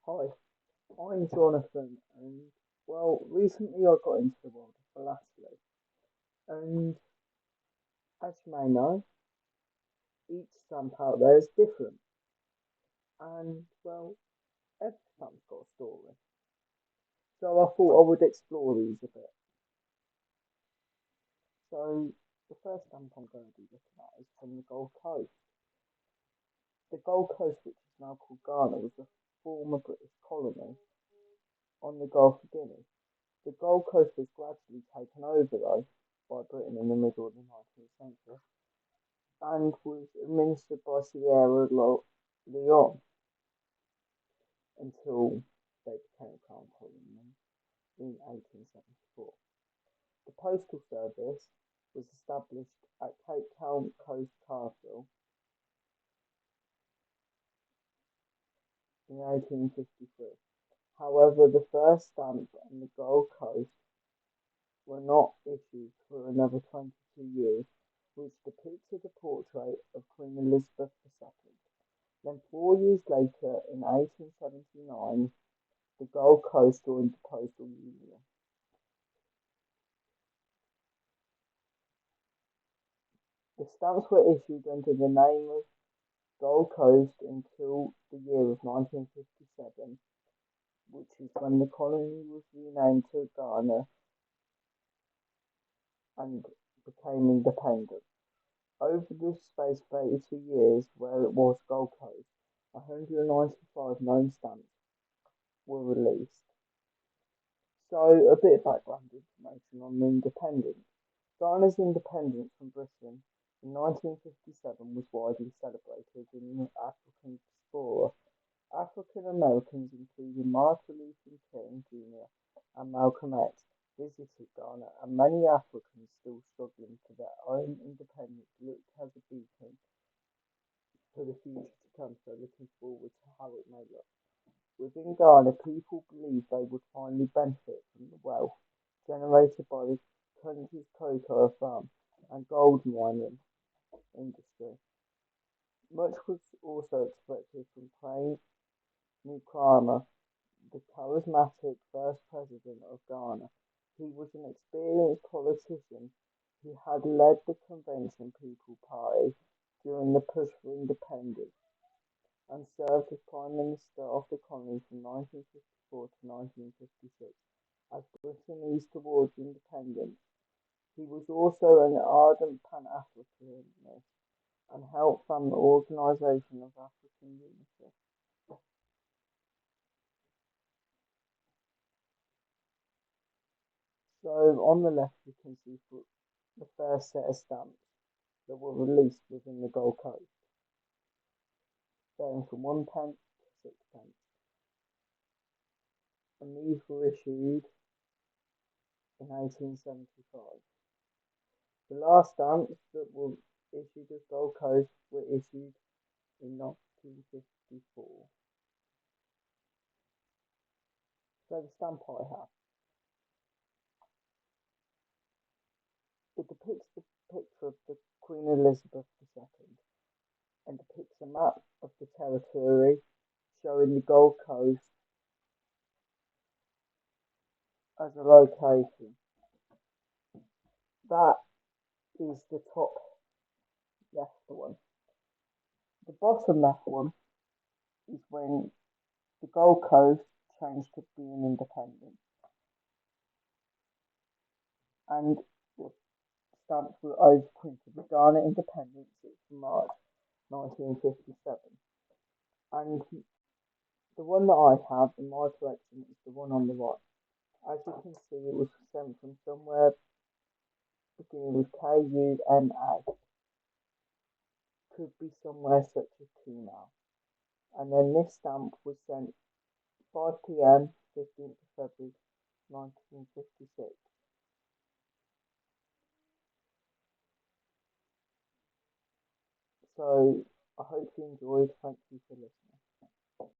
Hi, I'm Jonathan, and recently I got into the world of philosophy, and as you may know, each stamp out there is different, and every stamp's got a story. So I thought I would explore these a bit. So the first stamp I'm going to be looking at is from the Gold Coast. The Gold Coast, which is now called Ghana, was a former British colony on the Gulf of Guinea. The Gold Coast was gradually taken over, though, by Britain in the middle of the 19th century and was administered by Sierra Leone until they became a crown colony in 1874. The Postal Service was established at Cape Town Coast Castle in 1853. However, the first stamps on the Gold Coast were not issued for another 22 years, which depicted a portrait of Queen Elizabeth II. Then, 4 years later, in 1879, the Gold Coast joined the Postal Union. The stamps were issued under the name of Gold Coast until the year of 1957, which is when the colony was renamed to Ghana and became independent. Over the space of 82 years, where it was Gold Coast, 195 known stamps were released. So, a bit of background information on independence. Ghana's independence from Britain in 1957 was widely celebrated in the African diaspora. African Americans, including Martin Luther King Jr. and Malcolm X, visited Ghana, and many Africans still struggling for their own independence looked as a beacon for the future to come, so looking forward to how it may look. Within Ghana, people believed they would finally benefit from the wealth generated by the country's cocoa farm and gold mining industry. Much was also expected from Kwame Nkrumah, the charismatic first president of Ghana. He was an experienced politician who had led the Convention People Party during the push for independence and served as Prime Minister of the colony from 1954 to 1956. As Britain eased towards independence, he was also an ardent Pan-Africanist and helped fund the Organisation of African Unity. So on the left you can see the first set of stamps that were released within the Gold Coast, going from 1 pence to 6 pence. And these were issued in 1875. The last stamps that were issued as Gold Coast were issued in 1954. So the stamp I have, it depicts the picture of the Queen Elizabeth II and depicts a map of the territory showing the Gold Coast as a location. That is the top left one. The bottom left one is when the Gold Coast changed to being independent, and the stamps were overprinted. The Ghana independence is March 1957, and the one that I have in my collection is the one on the right. As you can see, it was sent from somewhere beginning with KUMA. Could be somewhere such as Kuna. And then this stamp was sent 5 p.m. 15th of February 1956. So I hope you enjoyed. Thank you for listening.